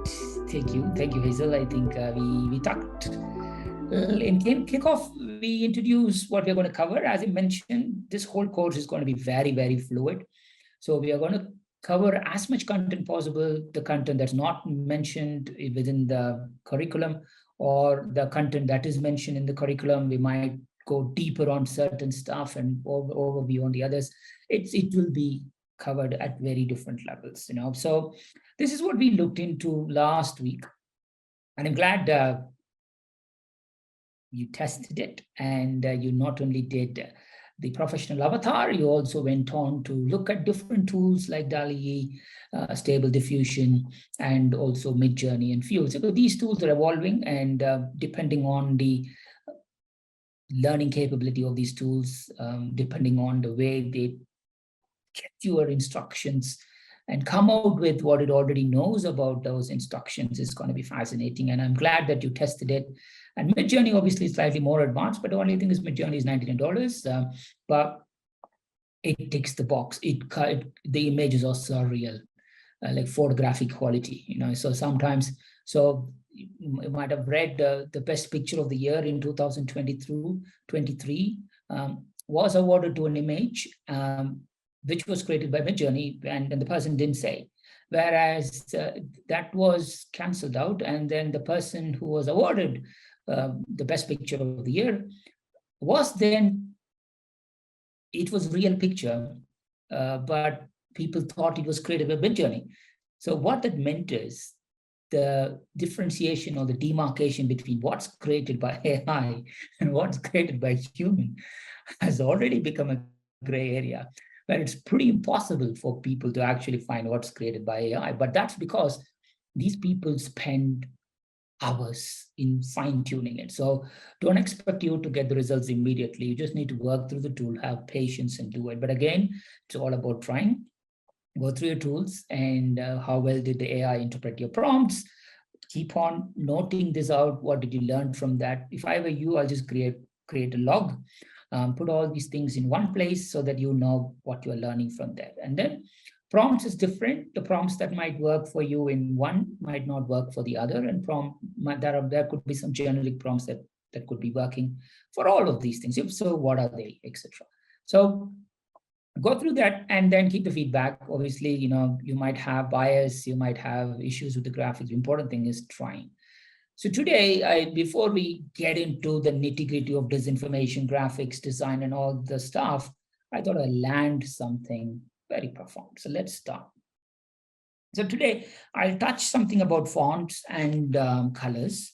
Thank you, Hazel. I think we talked in kickoff. We introduced what we're going to cover. As I mentioned, this whole course is going to be very, very fluid. So we are going to cover as much content possible, the content that's not mentioned within the curriculum, or the content that is mentioned in the curriculum. We might go deeper on certain stuff and overview on the others. It will be covered at very different levels, So this is what we looked into last week. And I'm glad you tested it, and you not only did the professional avatar, you also went on to look at different tools like DALL-E, Stable Diffusion, and also Midjourney and Fuel. So these tools are evolving, and depending on the learning capability of these tools, depending on the way they get your instructions and come out with what it already knows about those instructions, is going to be fascinating. And I'm glad that you tested it. And Midjourney obviously is slightly more advanced, but the only thing is Midjourney is $99, but it ticks the box. The images are surreal, like photographic quality, So sometimes, you might have read the best picture of the year in 2023 was awarded to an image which was created by Midjourney, and the person didn't say. Whereas that was cancelled out, and then the person who was awarded the best picture of the year it was real picture, but people thought it was created by Midjourney. So what that meant is the differentiation or the demarcation between what's created by AI and what's created by human has already become a gray area, where it's pretty impossible for people to actually find what's created by AI. But that's because these people spend hours in fine-tuning it. So don't expect you to get the results immediately. You just need to work through the tool, have patience, and do it. But again, it's all about trying. Go through your tools and how well did the AI interpret your prompts. Keep on noting this out. What did you learn from that? If I were you, I'll just create a log. Put all these things in one place so that you know what you're learning from there. And then prompts is different. The prompts that might work for you in one might not work for the other. And there could be some generic prompts that could be working for all of these things. If so, what are they, etc. So go through that and then keep the feedback. Obviously, you might have bias, you might have issues with the graphics. The important thing is trying. So today, before we get into the nitty-gritty of disinformation, graphics, design, and all the stuff, I thought I'd land something very profound. So let's start. So today, I'll touch something about fonts and colors.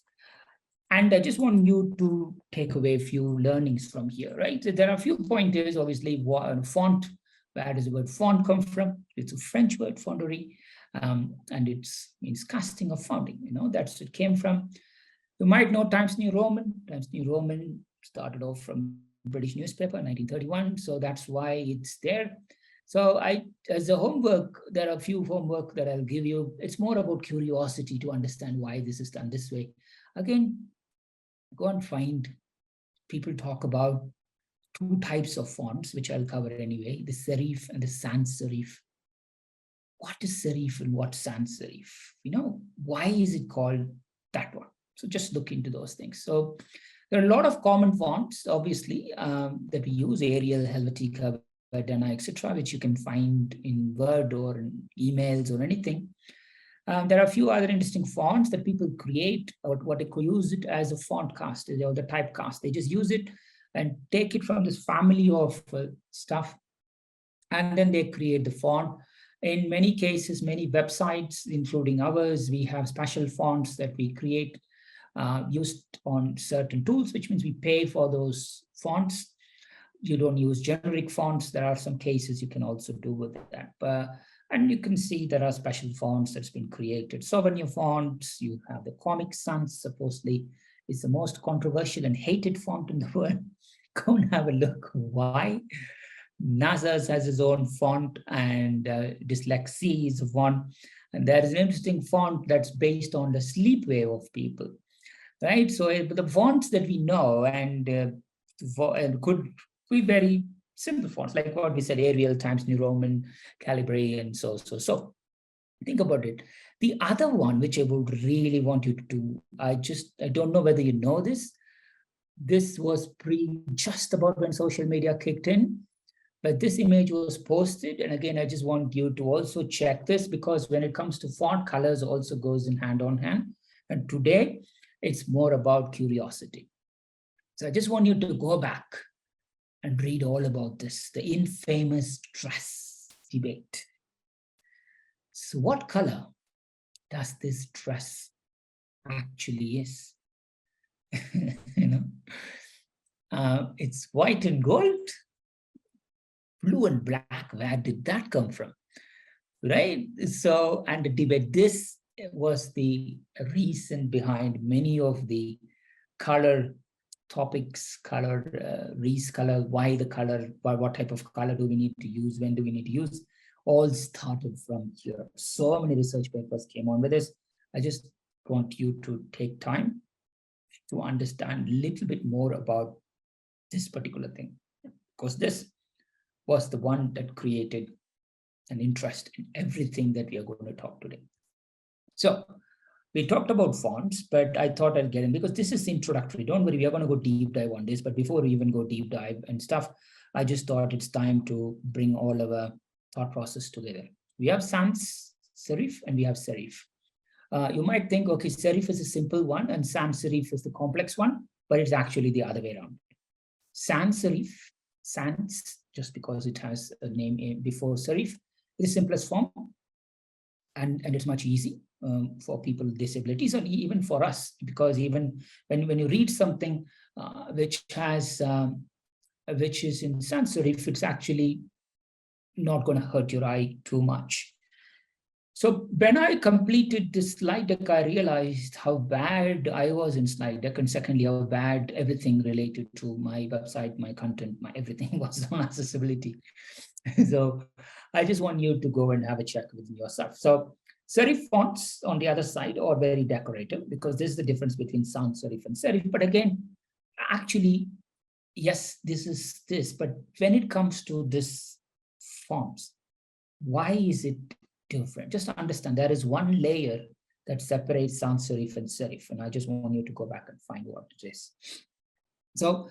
And I just want you to take away a few learnings from here, right? So there are a few pointers, obviously, font. Where does the word font come from? It's a French word, fonderie. And it means casting or founding, that's where it came from. You might know Times New Roman. Times New Roman started off from British newspaper in 1931, so that's why it's there. So as a homework, there are a few homework that I'll give you. It's more about curiosity to understand why this is done this way. Again, go and find, people talk about two types of fonts, which I'll cover anyway, the serif and the sans serif. What is serif and what's sans serif? Why is it called that one? So just look into those things. So there are a lot of common fonts, obviously, that we use: Arial, Helvetica, Verdana, etc., which you can find in Word or in emails or anything. There are a few other interesting fonts that people create, or what they could use it as a font cast, or the typecast. They just use it and take it from this family of stuff, and then they create the font. In many cases, many websites, including ours, we have special fonts that we create used on certain tools, which means we pay for those fonts. You don't use generic fonts. There are some cases you can also do with that. And you can see there are special fonts that's been created. Souvenir fonts, you have the Comic Sans, supposedly is the most controversial and hated font in the world. Go and have a look. Why? NASA has its own font, and Dyslexie is one. And there is an interesting font that's based on the sleep wave of people, right? So the fonts that we know and could be very simple fonts, like what we said, Arial, Times New Roman, Calibri, and so. Think about it. The other one, which I would really want you to do, I don't know whether you know this. This was just about when social media kicked in, but this image was posted. And again, I just want you to also check this, because when it comes to font, colors also goes in hand on hand. And today it's more about curiosity. So I just want you to go back and read all about this, the infamous dress debate. So what color does this dress actually is? It's white and gold, blue and black. Where did that come from? Right? So, and the debate, this was the reason behind many of the color topics, color, color, why the color, what type of color do we need to use, when do we need to use, all started from here. So many research papers came on with this. I just want you to take time to understand a little bit more about this particular thing, because this was the one that created an interest in everything that we are going to talk today. So we talked about fonts, but I thought I'd get in because this is introductory. Don't worry, we are going to go deep dive on this. But before we even go deep dive and stuff, I just thought it's time to bring all of our thought process together. We have sans serif and we have serif. You might think, okay, serif is a simple one and sans serif is the complex one, but it's actually the other way around. Sans serif, sans, just because it has a name before serif, is the simplest form, and it's much easy for people with disabilities, and even for us, because even when you read something which is in sans serif, it's actually not going to hurt your eye too much. So when I completed this slide deck, I realized how bad I was in slide deck, and secondly, how bad everything related to my website, my content, my everything was on accessibility. So I just want you to go and have a check with yourself. So serif fonts on the other side are very decorative, because this is the difference between sans serif and serif. But again, actually, yes, this is this. But when it comes to this fonts, why is it different? Just understand there is one layer that separates sans serif and serif, and I just want you to go back and find what it is. So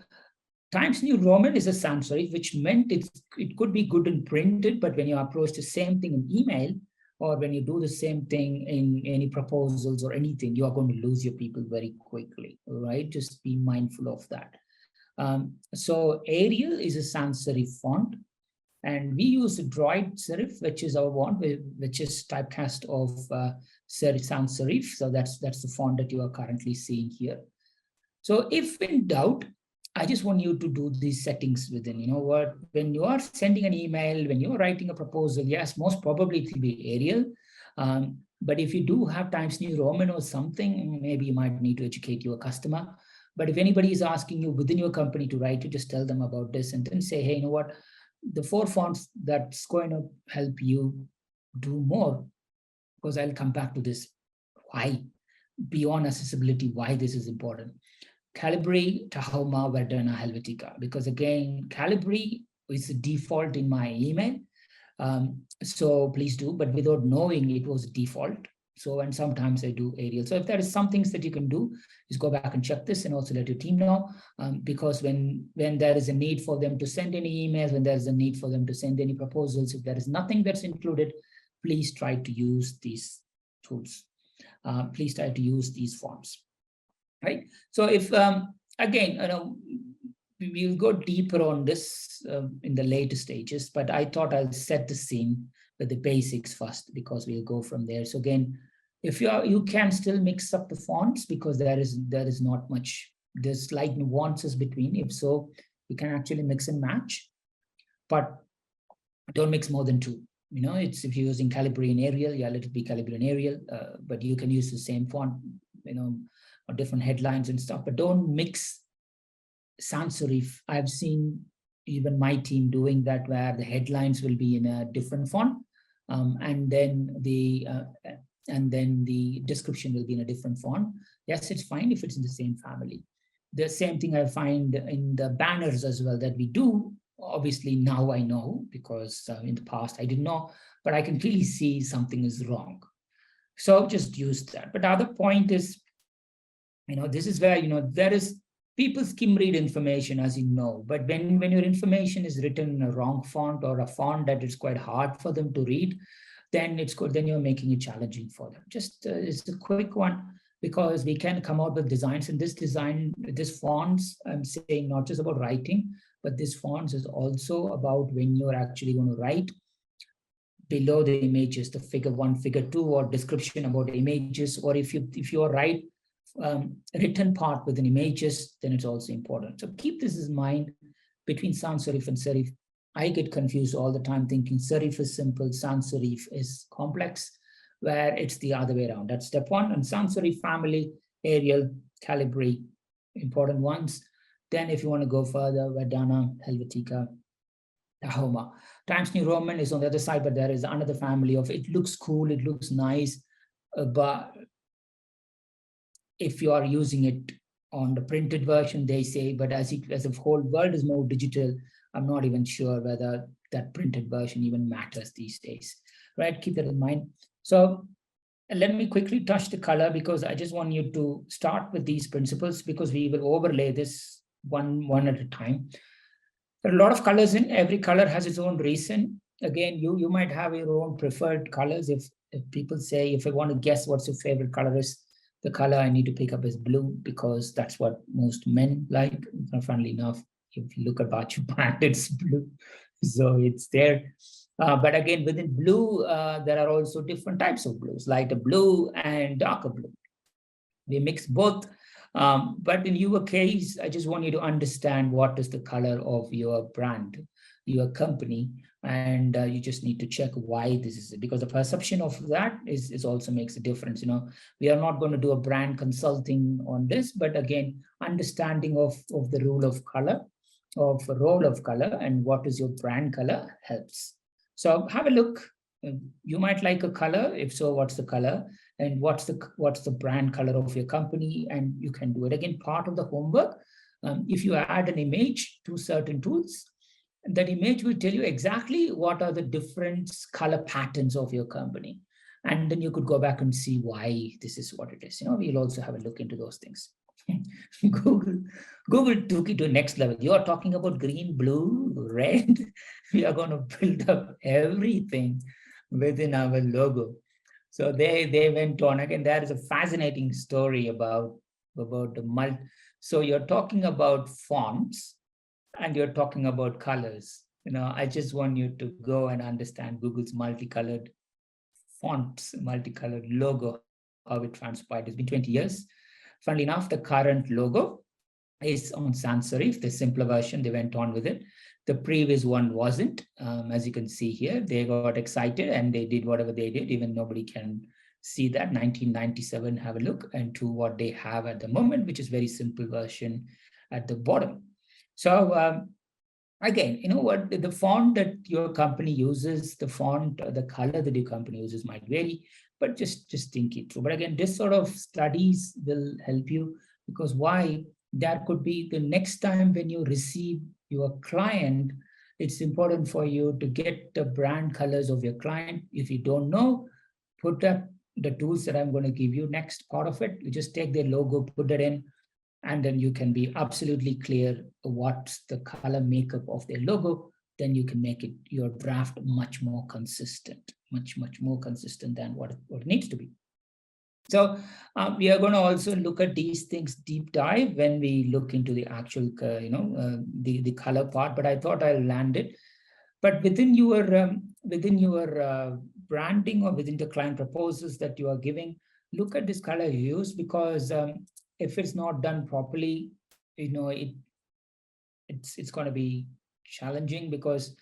Times New Roman is a sans serif, which meant it could be good and printed, but when you approach the same thing in email, or when you do the same thing in any proposals or anything, you are going to lose your people very quickly, right? Just be mindful of that. So Arial is a sans serif font, and we use a Droid serif, which is our font, which is typecast of sans serif. So that's the font that you are currently seeing here. So if in doubt, I just want you to do these settings within, when you are sending an email, when you're writing a proposal, yes, most probably it will be Arial. But if you do have Times New Roman or something, maybe you might need to educate your customer. But if anybody is asking you within your company to write, you just tell them about this and then say, hey, you know what? The 4 fonts that's going to help you do more, because I'll come back to this. Why? Beyond accessibility, why this is important. Calibri, Tahoma, Verdana, Helvetica. Because again, Calibri is the default in my email. So please do, but without knowing it was default. So, and sometimes I do Arial. So if there is some things that you can do, just go back and check this and also let your team know. Because when there is a need for them to send any emails, when there's a need for them to send any proposals, if there is nothing that's included, please try to use these tools. Please try to use these forms, right? So if, again, we'll go deeper on this in the later stages, but I thought I'll set the scene with the basics first, because we'll go from there. So again, if you can still mix up the fonts, because there is not much, there's slight nuances between. If so, you can actually mix and match, but don't mix more than 2. It's if you're using Calibri and Arial, yeah, let it be Calibri and Arial, but you can use the same font, or different headlines and stuff, but don't mix sans serif. I've seen even my team doing that, where the headlines will be in a different font, and then the description will be in a different font. Yes, it's fine if it's in the same family. The same thing I find in the banners as well that we do. Obviously, now I know, because in the past I didn't know, but I can clearly see something is wrong. So just use that. But the other point is, this is where, there is people skim read information, as you know, but when your information is written in a wrong font, or a font that is quite hard for them to read, then it's good. Then you're making it challenging for them. Just it's a quick one, because we can come out with designs, and this fonts, I'm saying not just about writing, but this fonts is also about when you're actually going to write below the images, the figure 1, figure 2, or description about images, or if you write written part within images, then it's also important. So keep this in mind between sans serif and serif. I get confused all the time thinking serif is simple, sans serif is complex, where it's the other way around. That's step 1. And sans serif family, Arial, Calibri, important ones. Then if you want to go further, Verdana, Helvetica, Tahoma. Times New Roman is on the other side, but there is another family of, it looks cool, it looks nice, but if you are using it on the printed version, they say, but as the whole world is more digital, I'm not even sure whether that printed version even matters these days, right? Keep that in mind. So let me quickly touch the color, because I just want you to start with these principles, because we will overlay this one at a time. There are a lot of colors in. Every color has its own reason. Again, you might have your own preferred colors. If people say, if I want to guess what's your favorite color is, the color I need to pick up is blue, because that's what most men like. Funnily enough, if you look at Bachu brand, it's blue. So it's there. But again, within blue, there are also different types of blues, lighter blue and darker blue. We mix both. But in your case, I just want you to understand what is the color of your brand, your company, and you just need to check why this is, because the perception of that is also makes a difference. We are not going to do a brand consulting on this, but again, understanding of the rule of color, of a role of color, and what is your brand color helps. So have a look. You might like a color. If so, what's the color? And what's the brand color of your company? And you can do it. Again, part of the homework, if you add an image to certain tools, that image will tell you exactly what are the different color patterns of your company. And then you could go back and see why this is what it is. We'll also have a look into those things. Google took it to the next level. You are talking about green, blue, red. We are going to build up everything within our logo. So they went on. Again, there is a fascinating story about the So you're talking about fonts, and you're talking about colors. I just want you to go and understand Google's multicolored fonts, multicolored logo, how it transpired. It's been 20 years. Funnily enough, the current logo is on sans serif, the simpler version. They went on with it. The previous one wasn't. As you can see here, they got excited and they did whatever they did. Even nobody can see that. 1997, have a look, and to what they have at the moment, which is very simple version at the bottom. So again, what the font that your company uses, the font, the color that your company uses might vary, but just think it through. But again, this sort of studies will help you, because why? That could be the next time when you receive your client, it's important for you to get the brand colors of your client. If you don't know, put up the tools that I'm going to give you next part of it. You just take their logo, put it in, and then you can be absolutely clear what's the color makeup of their logo. Then you can make it your draft much more consistent, much more consistent than what it needs to be. So we are going to also look at these things deep dive when we look into the actual, the color part. But I thought I'll land it. But within your branding, or within the client proposals that you are giving, look at this color you use, because if it's not done properly, it's going to be challenging, because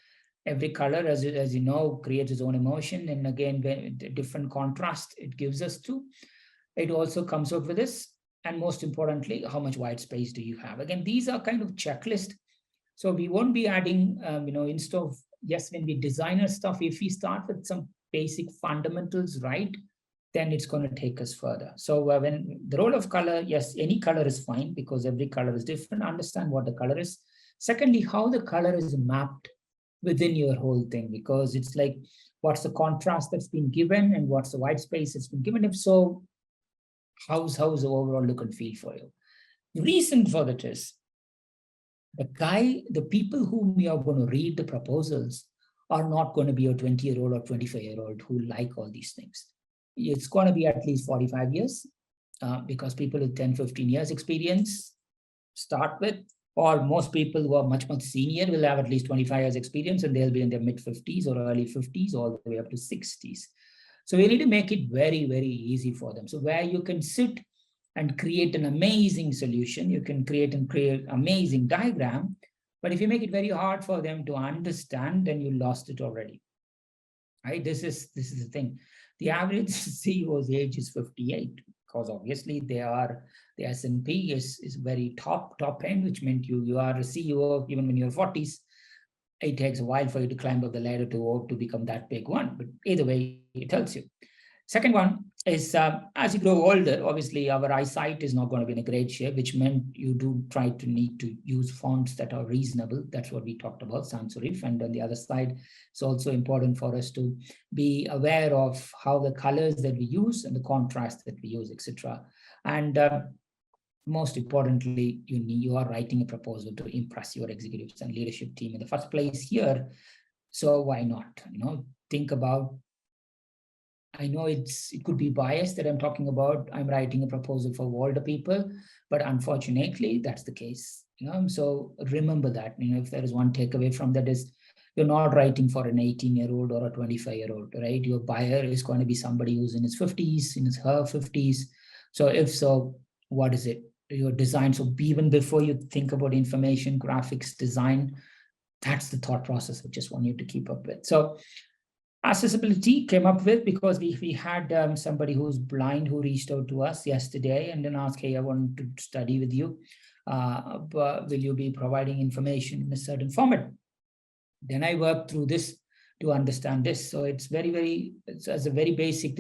every color, as you know, creates its own emotion. And again, when the different contrast it gives us to, it also comes out with this. And most importantly, how much white space do you have? Again, these are kind of checklist. So we won't be adding, instead of, yes, when we design our stuff, if we start with some basic fundamentals, right, then it's going to take us further. So when the role of color, yes, any color is fine, because every color is different. Understand what the color is. Secondly, how the color is mapped within your whole thing, because it's like, what's the contrast that's been given and what's the white space that's been given? If so, how's the overall look and feel for you? The reason for that is the people whom you are going to read the proposals are not going to be a 20-year-old or 25-year-old who like all these things. It's going to be at least 45 years because people with 10, 15 years experience start with, or most people who are much, much senior will have at least 25 years experience, and they'll be in their mid 50s or early 50s, all the way up to 60s. So we need to make it very, very easy for them. So where you can sit and create an amazing solution, you can create amazing diagram, but if you make it very hard for them to understand, then you lost it already. Right? This is the thing. The average CEO's age is 58, because obviously the S&P is very top end, which meant you are a CEO even when you're 40s. It takes a while for you to climb up the ladder to become that big one. But either way, it tells you. Second one is as you grow older, obviously our eyesight is not going to be in a great shape, which meant you do need to use fonts that are reasonable. That's what we talked about, sans serif. And on the other side, it's also important for us to be aware of how the colors that we use and the contrast that we use, etc. And most importantly, you are writing a proposal to impress your executives and leadership team in the first place here. So why not? Think about, I know it could be biased that I'm talking about, I'm writing a proposal for older people, but unfortunately, that's the case. So remember that, if there is one takeaway from that is, you're not writing for an 18-year-old or a 25-year-old, right? Your buyer is going to be somebody who's in his 50s, her 50s. So if so, what is it? Your design. So even before you think about information, graphics, design, that's the thought process I just want you to keep up with. So accessibility came up with because we had somebody who's blind who reached out to us yesterday and then asked, hey, I want to study with you, but will you be providing information in a certain format? Then I worked through this to understand this. So it's it's as a very basic,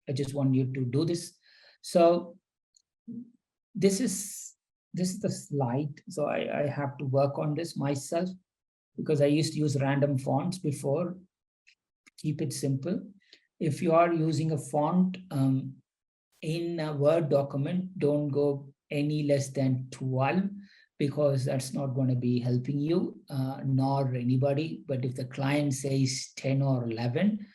I just want you to do this. So this is the slide. So I have to work on this myself because I used to use random fonts before. Keep it simple. If you are using a font in a Word document, don't go any less than 12 because that's not going to be helping you nor anybody. But if the client says 10 or 11,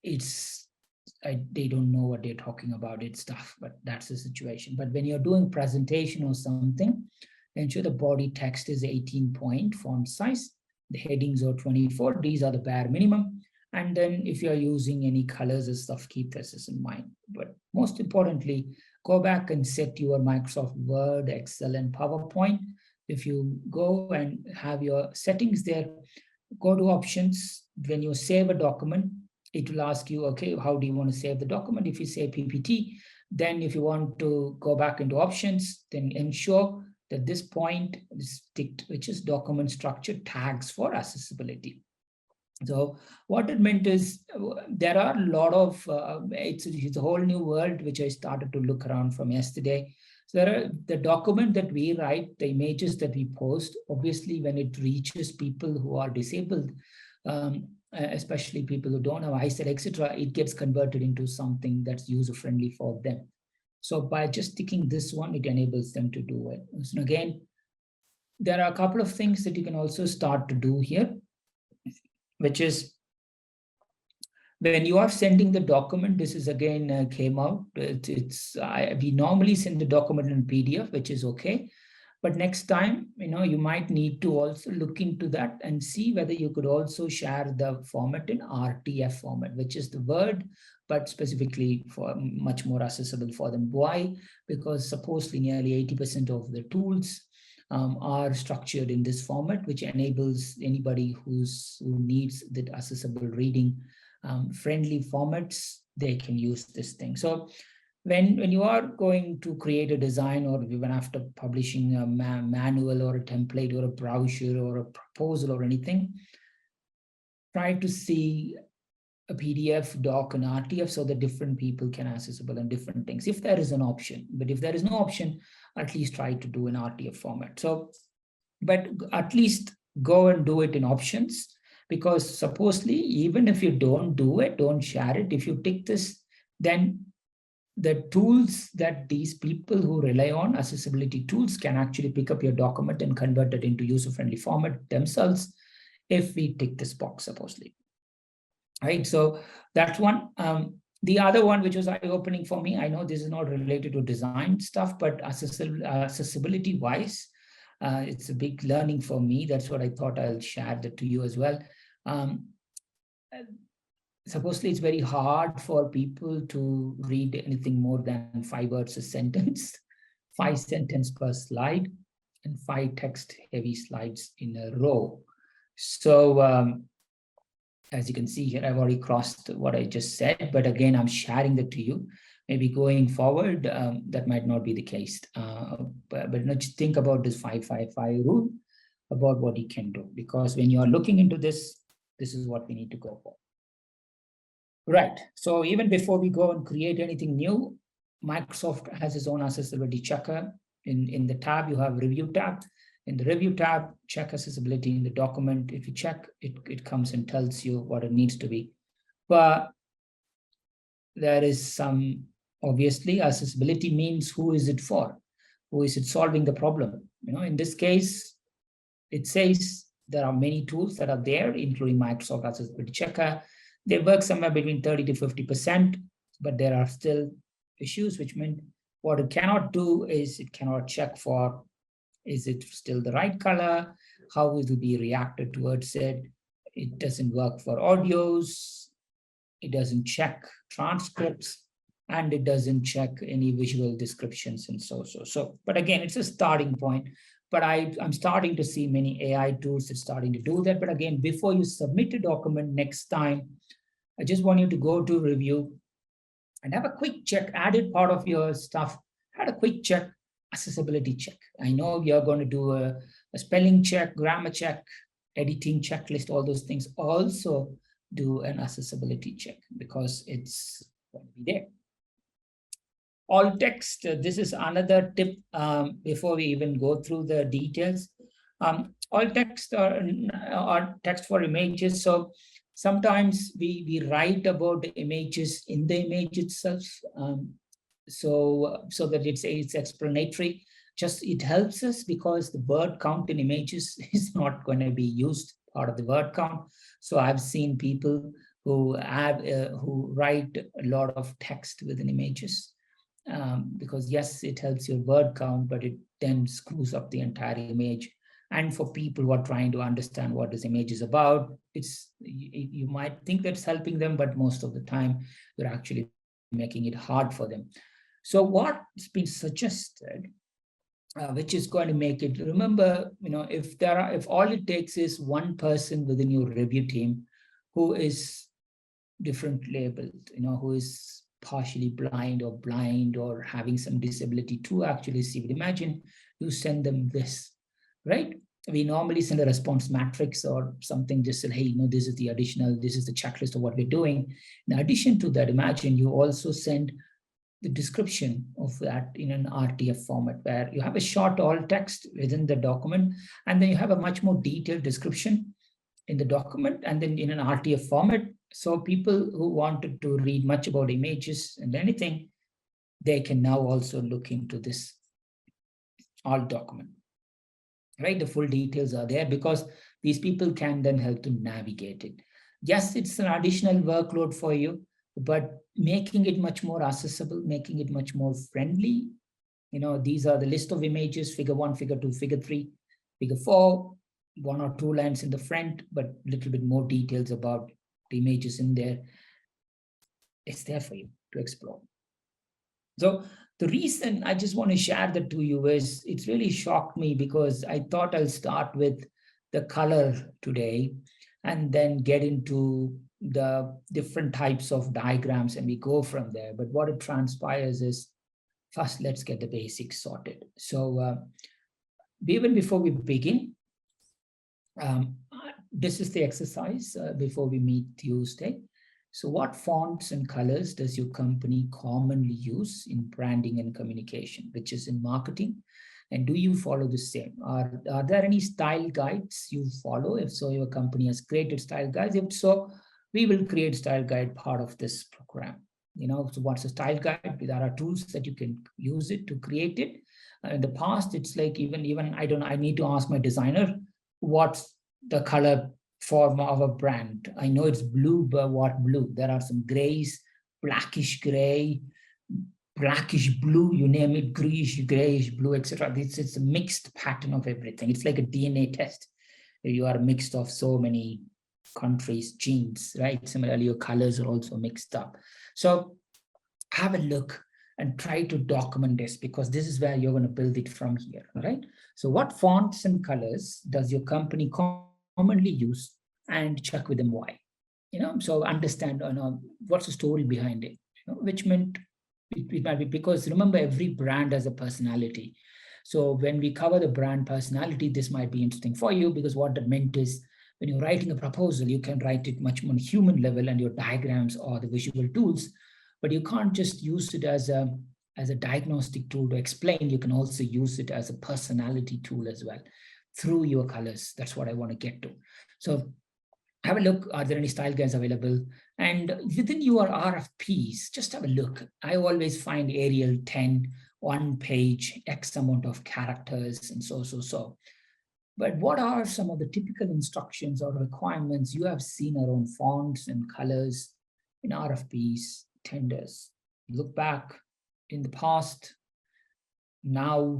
they don't know what they're talking about. It's tough, but that's the situation. But when you're doing presentation or something, ensure the body text is 18-point font size. The headings are 24. These are the bare minimum. And then if you're using any colors and stuff, keep this in mind. But most importantly, go back and set your Microsoft Word, Excel, and PowerPoint. If you go and have your settings there, go to options. When you save a document, it will ask you, okay, how do you want to save the document? If you say PPT, then if you want to go back into options, then ensure that this point is ticked, which is document structure tags for accessibility. So what it meant is there are a lot of, it's a whole new world, which I started to look around from yesterday. So there are the document that we write, the images that we post, obviously when it reaches people who are disabled, especially people who don't have eyesight, etc., it gets converted into something that's user-friendly for them. So by just ticking this one, it enables them to do it. So again, there are a couple of things that you can also start to do here, which is when you are sending the document, this is again came out. We normally send the document in PDF, which is okay. But next time, you might need to also look into that and see whether you could also share the format in RTF format, which is the Word, but specifically for much more accessible for them. Why? Because supposedly nearly 80% of the tools are structured in this format, which enables anybody who needs that accessible reading friendly formats, they can use this thing. So when you are going to create a design, or even after publishing a manual or a template or a brochure or a proposal or anything, try to see a PDF, doc, and RTF so that different people can accessible and different things, if there is an option. But if there is no option, at least try to do an RTF format. So but at least go and do it in options, because supposedly, even if you don't do it, don't share it, if you tick this, then the tools that these people who rely on accessibility tools can actually pick up your document and convert it into user-friendly format themselves if we tick this box, supposedly. Right, so that's one. The other one, which was eye-opening for me, I know this is not related to design stuff, but accessibility-wise, it's a big learning for me. That's what I thought I'll share that to you as well. Supposedly, it's very hard for people to read anything more than 5 words a sentence, 5 sentences per slide, and 5 text-heavy slides in a row. So, as you can see here, I've already crossed what I just said, but again, I'm sharing that to you. Maybe going forward, that might not be the case. But just think about this 5-5-5 rule, about what you can do, because when you are looking into this, this is what we need to go for. Right, so even before we go and create anything new, Microsoft has its own accessibility checker. In the tab, you have review tab. In the review tab, check accessibility in the document. If you check, it comes and tells you what it needs to be. But there is some, obviously, accessibility means who is it for? Who is it solving the problem? In this case, it says there are many tools that are there, including Microsoft Accessibility Checker. They work somewhere between 30 to 50%, but there are still issues, which mean what it cannot do is it cannot check for, is it still the right color? How will it be reacted towards it? It doesn't work for audios. It doesn't check transcripts, and it doesn't check any visual descriptions and so. But again, it's a starting point. But I'm starting to see many AI tools that's starting to do that. But again, before you submit a document next time, I just want you to go to review and have a quick check, added part of your stuff, had a quick check, accessibility check. I know you're going to do a spelling check, grammar check, editing checklist, all those things. Also do an accessibility check, because it's going to be there. Alt text, this is another tip before we even go through the details. Alt text or text for images. So sometimes we write about the images in the image itself, so that it's explanatory. Just it helps us because the word count in images is not going to be used part of the word count. So I've seen people who write a lot of text within images. Because yes, it helps your word count, but it then screws up the entire image. And for people who are trying to understand what this image is about, you might think that's helping them, but most of the time you're actually making it hard for them. So what's been suggested, which is going to make it, remember, if all it takes is one person within your review team who is different labeled, who is partially blind or having some disability to actually see it. Imagine you send them this, right? We normally send a response matrix or something, just say, hey, this is the additional, this is the checklist of what we're doing. In addition to that, imagine you also send the description of that in an RTF format, where you have a short alt text within the document, and then you have a much more detailed description in the document, and then in an RTF format. So people who wanted to read much about images and anything, they can now also look into this alt document, right? The full details are there because these people can then help to navigate it. Yes, it's an additional workload for you, but making it much more accessible, making it much more friendly. These are the list of images, figure 1, figure 2, figure 3, figure 4, 1 or 2 lines in the front, but a little bit more details about the images in there. It's there for you to explore. So the reason I just want to share that to you is it's really shocked me, because I thought I'll start with the color today and then get into the different types of diagrams and we go from there. But what it transpires is, first, let's get the basics sorted. So even before we begin, this is the exercise before we meet Tuesday. So what fonts and colors does your company commonly use in branding and communication, which is in marketing? And do you follow the same? Are there any style guides you follow? If so, your company has created style guides. If so, we will create style guide part of this program. So what's a style guide? There are tools that you can use it to create it. In the past, it's like even I need to ask my designer what's the color for our brand. I know it's blue, but what blue? There are some grays, blackish gray, blackish blue, you name it, grayish blue, etc. It's a mixed pattern of everything. It's like a DNA test. You are mixed of so many countries' genes, right? Similarly, your colors are also mixed up. So have a look and try to document this, because this is where you're going to build it from here, right? So what fonts and colors does your company commonly use, and check with them why? So understand what's the story behind it, which meant it might be because, remember, every brand has a personality. So when we cover the brand personality, this might be interesting for you, because what that meant is when you're writing a proposal, you can write it much more human level, and your diagrams or the visual tools, but you can't just use it as a diagnostic tool to explain. You can also use it as a personality tool as well through your colors. That's what I want to get to. So have a look. Are there any style guides available? And within your RFPs, just have a look. I always find Arial 10, one page, X amount of characters, and so. But what are some of the typical instructions or requirements you have seen around fonts and colors in RFPs, tenders? Look back in the past, now,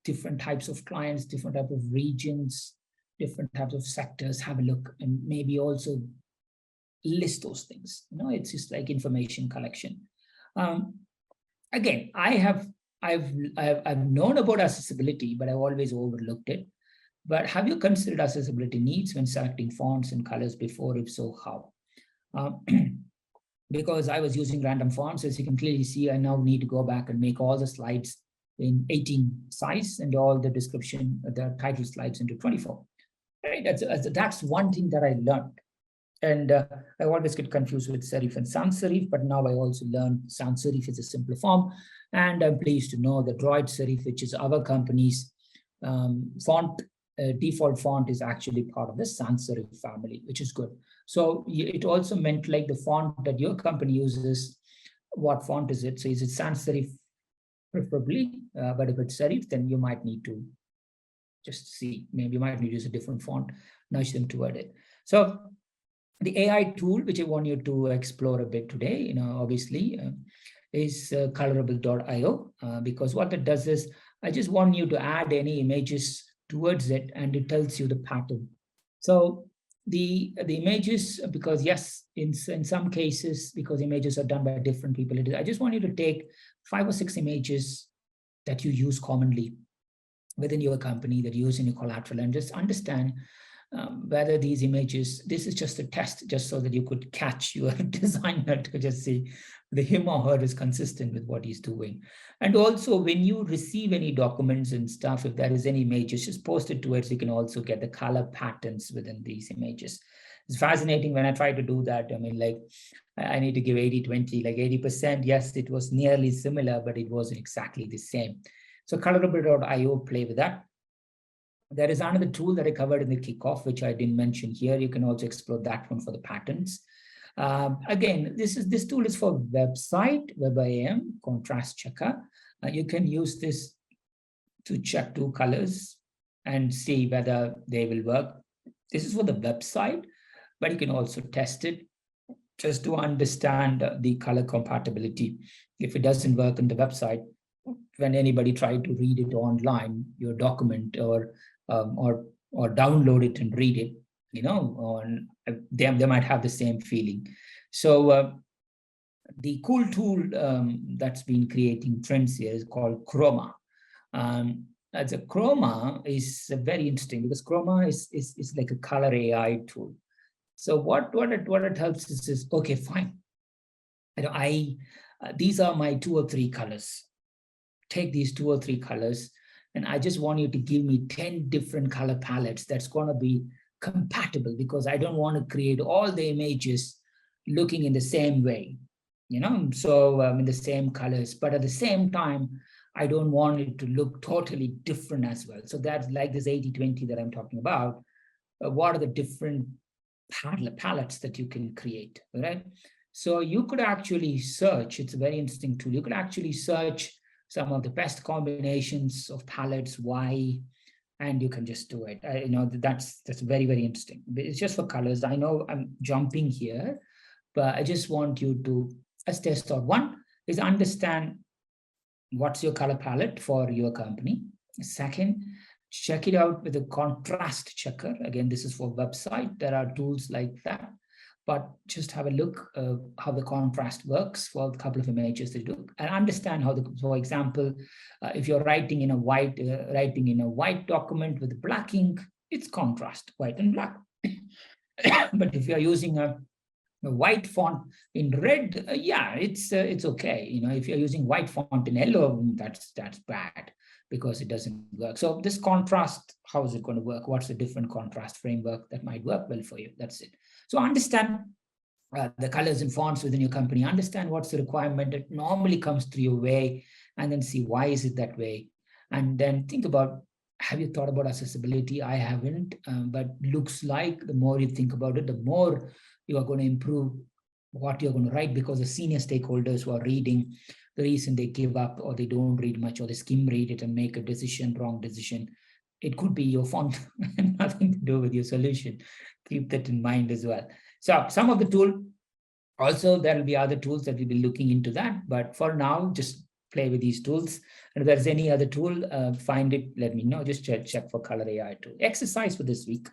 different types of clients, different type of regions, different types of sectors. Have a look and maybe also list those things. It's just like information collection. Again, I've known about accessibility, but I've always overlooked it. But have you considered accessibility needs when selecting fonts and colors before? If so, how? Because I was using random fonts, as you can clearly see, I now need to go back and make all the slides in 18 size and all the description, the title slides into 24. Right? That's one thing that I learned. And I always get confused with serif and sans serif, but now I also learned sans serif is a simpler form. And I'm pleased to know that Droid Serif, which is our company's font, default font, is actually part of the sans serif family, which is good. So it also meant like the font that your company uses, what font is it? So is it sans serif preferably? But if it's serif, then you might need to just see, maybe you might need to use a different font, nudge them toward it. So the AI tool, which I want you to explore a bit today, obviously, is colorable.io, because what it does is, I just want you to add any images towards it, and it tells you the pattern. So the images, because yes, in some cases, because images are done by different people, I just want you to take 5 or 6 images that you use commonly within your company, that you use in your collateral, and just understand whether these images, this is just a test, just so that you could catch your designer to just see the him or her is consistent with what he's doing. And also, when you receive any documents and stuff, if there is any images, just post it to it, so you can also get the color patterns within these images. It's fascinating when I try to do that. I mean, like, I need to give 80-20, like 80%. Yes, it was nearly similar, but it wasn't exactly the same. So colorable.io, play with that. There is another tool that I covered in the kickoff, which I didn't mention here. You can also explore that one for the patterns. Again, this tool is for website, WebIM, contrast checker. You can use this to check 2 colors and see whether they will work. This is for the website, but you can also test it just to understand the color compatibility. If it doesn't work on the website, when anybody tried to read it online, your document, or download it and read it, they might have the same feeling. So the cool tool that's been creating trends here is called Chroma. As a Chroma is very interesting, because Chroma is like a color AI tool. So what it helps is okay, fine. These are my 2 or 3 colors. Take these 2 or 3 colors, and I just want you to give me 10 different color palettes that's going to be compatible, because I don't want to create all the images looking in the same way, so in the same colors. But at the same time, I don't want it to look totally different as well. So that's like this 80-20 that I'm talking about. What are the different palettes that you can create, right? So you could actually search, it's a very interesting tool. You could actually search some of the best combinations of palettes, why, and you can just do it. That's very, very interesting. It's just for colors. I know I'm jumping here, but I just want you to, as test out. One is understand what's your color palette for your company. Second, check it out with a contrast checker. Again, this is for website. There are tools like that, but just have a look how the contrast works for a couple of images that you do, and understand how for example, if you're writing in a white document with black ink, it's contrast, white and black. But if you're using a white font in red, yeah, it's okay. If you're using white font in yellow, that's bad because it doesn't work. So this contrast, how is it going to work? What's the different contrast framework that might work well for you? That's it. So understand the colors and fonts within your company. Understand what's the requirement that normally comes through your way, and then see why is it that way. And then think about, have you thought about accessibility? I haven't, but looks like the more you think about it, the more you are going to improve what you're going to write, because the senior stakeholders who are reading, the reason they give up or they don't read much or they skim read it and make a wrong decision, it could be your font and nothing to do with your solution. Keep that in mind as well. So some of the tool, also there will be other tools that we'll be looking into that, but for now, just play with these tools. And if there's any other tool, find it, let me know. Just check for Color AI tool. Exercise for this week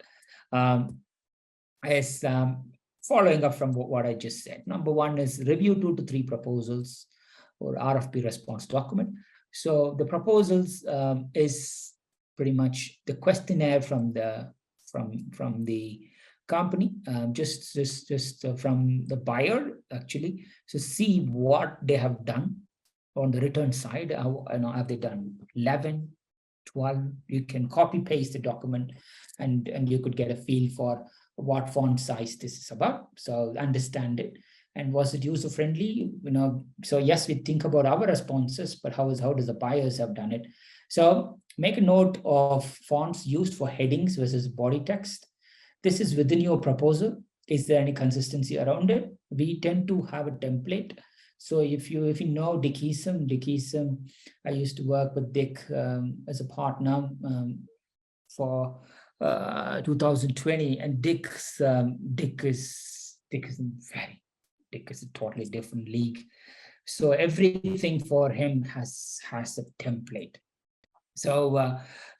is following up from what I just said. Number one is review 2 to 3 proposals or RFP response document. So the proposals is pretty much the questionnaire from the company, just from the buyer actually. So see what they have done on the return side. Have they done 11, 12? You can copy paste the document, and you could get a feel for what font size this is about. So understand it. And was it user friendly? So yes, we think about our responses, but how does the buyers have done it? So make a note of fonts used for headings versus body text. This is within your proposal. Is there any consistency around it? We tend to have a template. So if you know Dickism, I used to work with Dick as a partner for 2020, and Dick is a totally different league. So everything for him has a template. So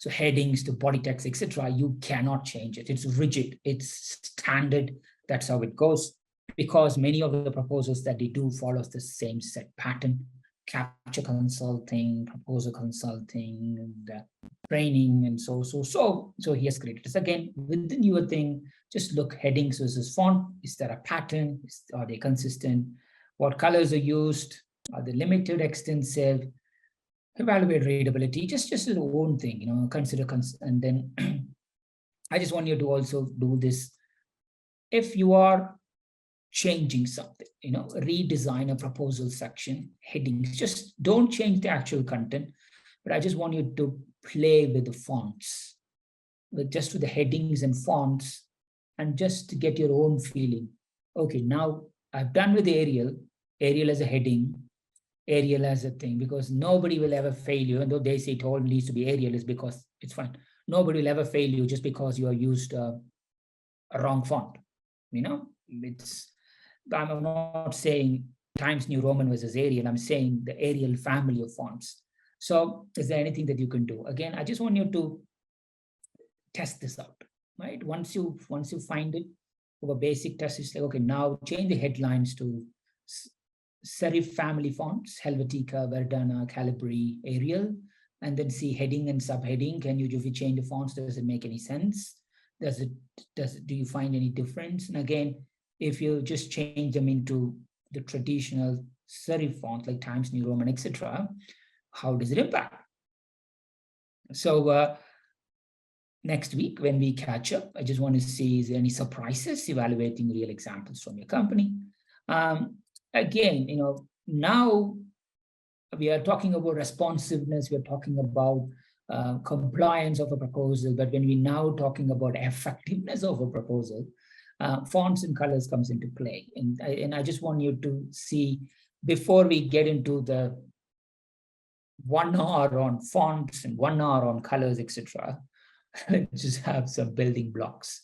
headings to body text, etc., you cannot change it. It's rigid. It's standard. That's how it goes. Because many of the proposals that they do follows the same set pattern: capture consulting, proposal consulting, and training, and so he has created this. Again, within your thing, just look headings versus font. Is there a pattern? Are they consistent? What colors are used? Are they limited, extensive? Evaluate readability, just your own thing, consider, and then I just want you to also do this. If you are changing something, redesign a proposal section, headings, just don't change the actual content, but I just want you to play with the fonts, with the headings and fonts, and just to get your own feeling. Okay, now I've done with Arial as a heading, Arial as a thing, because nobody will ever fail you. And though they say it all needs to be Arial, is because it's fine. Nobody will ever fail you just because you have used a wrong font. I'm not saying Times New Roman versus Arial. I'm saying the Arial family of fonts. So is there anything that you can do? Again, I just want you to test this out, right? Once you find it, for a basic test, it's like, okay, now change the headlines to Serif family fonts: Helvetica, Verdana, Calibri, Arial, and then see heading and subheading. If you change the fonts, does it make any sense? Do you find any difference? And again, if you just change them into the traditional serif font like Times New Roman, etc., how does it impact? So next week when we catch up, I just want to see, is there any surprises evaluating real examples from your company? Again, now we are talking about responsiveness, we are talking about compliance of a proposal, but when we're now talking about effectiveness of a proposal, fonts and colors comes into play. And I just want you to see, before we get into the 1 hour on fonts and 1 hour on colors, etc., let's just have some building blocks,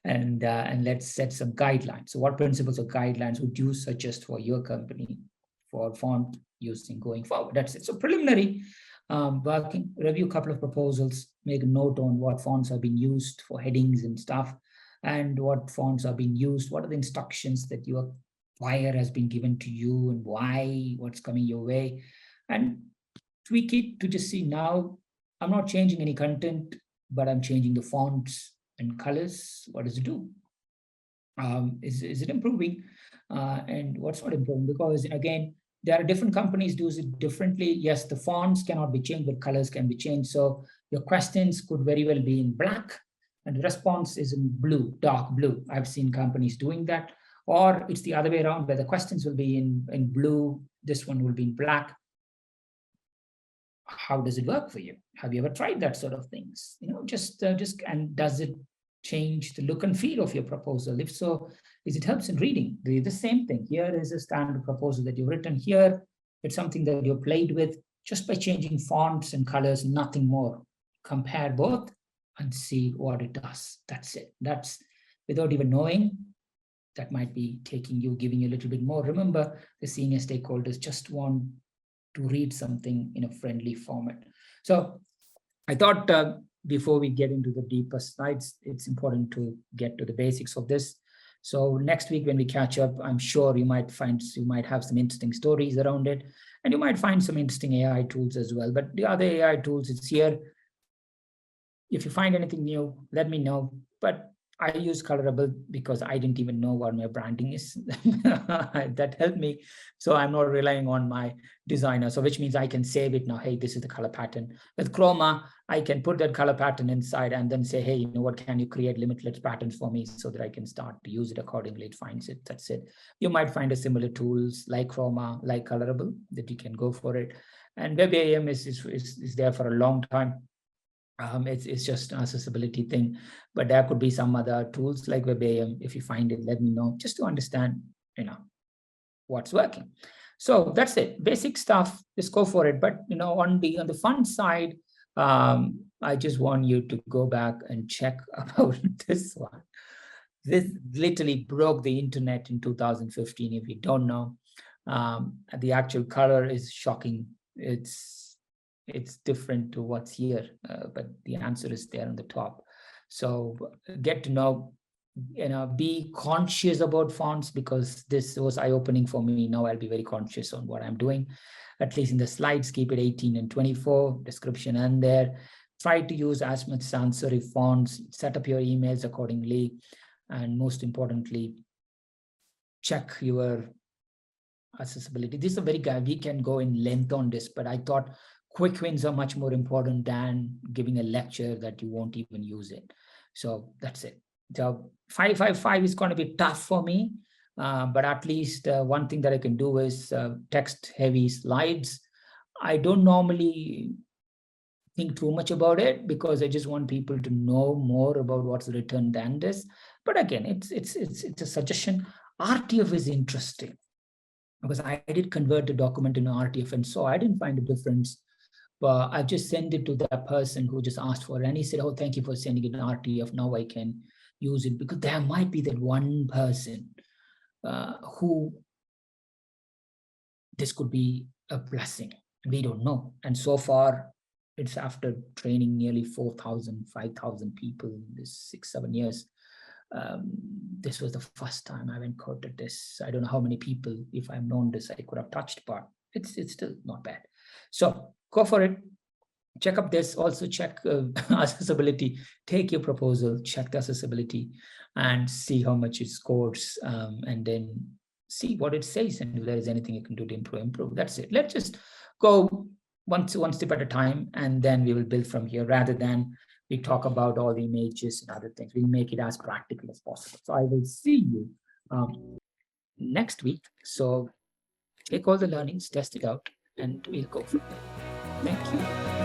and let's set some guidelines. So what principles or guidelines would you suggest for your company for font using going forward? That's it. So preliminary working, review a couple of proposals, make a note on what fonts are being used for headings and stuff, and what fonts are being used, what are the instructions that your buyer has been given to you, and why, what's coming your way, and tweak it to just see, now I'm not changing any content, but I'm changing the fonts and colors. What does it do? Is it improving? And what's not improving? Because again, there are different companies do it differently. Yes, the fonts cannot be changed, but colors can be changed. So your questions could very well be in black and the response is in blue, dark blue. I've seen companies doing that. Or it's the other way around, where the questions will be in blue, this one will be in black. How does it work for you? Have you ever tried that sort of things? Just and does it change the look and feel of your proposal? If so, is it helps in reading? The same thing. Here is a standard proposal that you've written here. It's something that you played with just by changing fonts and colors, nothing more. Compare both and see what it does. That's it. That's without even knowing. That might be giving you a little bit more. Remember, the senior stakeholders just want to read something in a friendly format. So I thought before we get into the deeper slides, it's important to get to the basics of this. So next week when we catch up, I'm sure you might have some interesting stories around it, and you might find some interesting AI tools as well. But the other AI tools, it's here. If you find anything new, let me know. But I use Colorable because I didn't even know what my branding is. That helped me. So I'm not relying on my designer. So which means I can save it now. Hey, this is the color pattern. With Chroma, I can put that color pattern inside and then say, hey, what can you create limitless patterns for me so that I can start to use it accordingly. It finds it. That's it. You might find a similar tools like Chroma, like Colorable, that you can go for it. And WebAM is there for a long time. It's just an accessibility thing, but there could be some other tools like WebAM. If you find it, let me know, just to understand, what's working. So that's it, basic stuff. Just go for it. But on the fun side, I just want you to go back and check about this one. This literally broke the internet in 2015. If you don't know, the actual color is shocking. It's different to what's here, but the answer is there on the top. So get to know, be conscious about fonts, because this was eye-opening for me. Now I'll be very conscious on what I'm doing. At least in the slides, keep it 18 and 24, description and there. Try to use as much sans serif fonts, set up your emails accordingly. And most importantly, check your accessibility. This is a very we can go in length on this, but I thought quick wins are much more important than giving a lecture that you won't even use it. So that's it. So 555 is going to be tough for me, but at least one thing that I can do is text heavy slides. I don't normally think too much about it because I just want people to know more about what's written than this. But again, it's a suggestion. RTF is interesting because I did convert the document into RTF, and so I didn't find a difference. But I just sent it to that person who just asked for it, and he said, oh, thank you for sending it in RTF. Now I can use it, because there might be that one person who this could be a blessing. We don't know. And so far, it's after training nearly 4,000, 5,000 people in this 6-7 years. This was the first time I've encountered this. I don't know how many people, if I've known this, I could have touched, but it's still not bad. So go for it. Check up this. Also check accessibility. Take your proposal, check the accessibility, and see how much it scores, and then see what it says, and if there is anything you can do to improve. That's it. Let's just go one step at a time, and then we will build from here, rather than we talk about all the images and other things. We'll make it as practical as possible. So I will see you next week. So take all the learnings, test it out, and we'll go from there. Thank you.